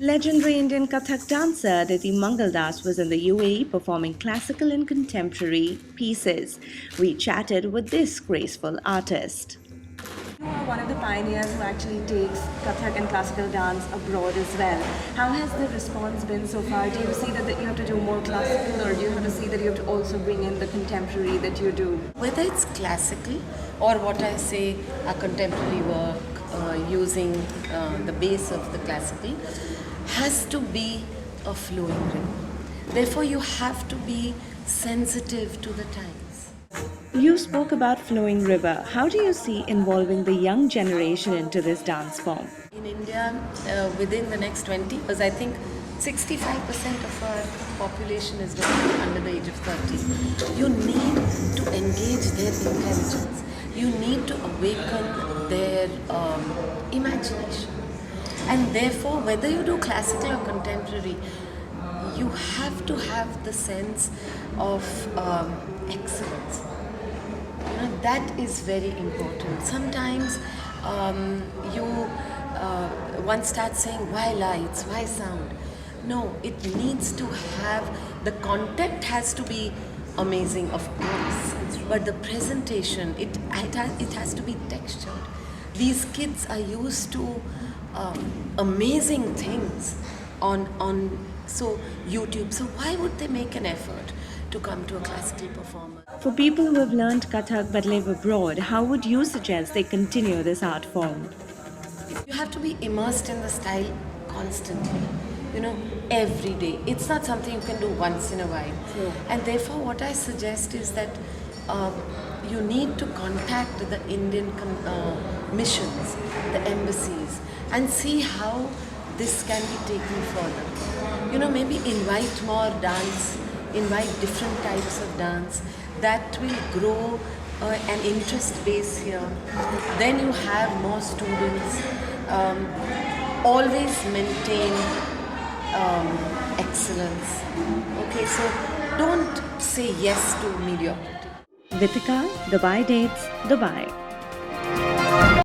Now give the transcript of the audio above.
Legendary Indian Kathak dancer Aditi Mangaldas was in the UAE performing classical and contemporary pieces. We chatted with this graceful artist. You are one of the pioneers who actually takes Kathak and classical dance abroad as well. How has the response been so far? Do you see that you have to do more classical, or do you have to see that you have to also bring in the contemporary that you do? Whether it's classical or what I say a contemporary work using the base of the classical has to be a flowing rhythm. Therefore, you have to be sensitive to the times. You spoke about flowing river. How do you see involving the young generation into this dance form? In India, within the next 20 years, I think 65% of our population is going to be under the age of 30. You need to engage their intelligence. You need to awaken their imagination. And therefore, whether you do classical or contemporary, you have to have the sense of excellence. That is very important. Sometimes you one starts saying, why lights, why sound? No, it needs to have, the content has to be amazing, of course, but the presentation, it has to be textured. These kids are used to amazing things on YouTube. So why would they make an effort to come to a classical performer? For people who have learned Kathak but live abroad, how would you suggest they continue this art form? You have to be immersed in the style constantly, every day. It's not something you can do once in a while. True. And therefore, what I suggest is that you need to contact the Indian missions, the embassies, and see how this can be taken further. Maybe invite more dance, invite different types of dance that will grow an interest base here. Then you have more students. Always maintain excellence. Okay, so don't say yes to mediocrity. Vitika, Dubai Dates, Dubai.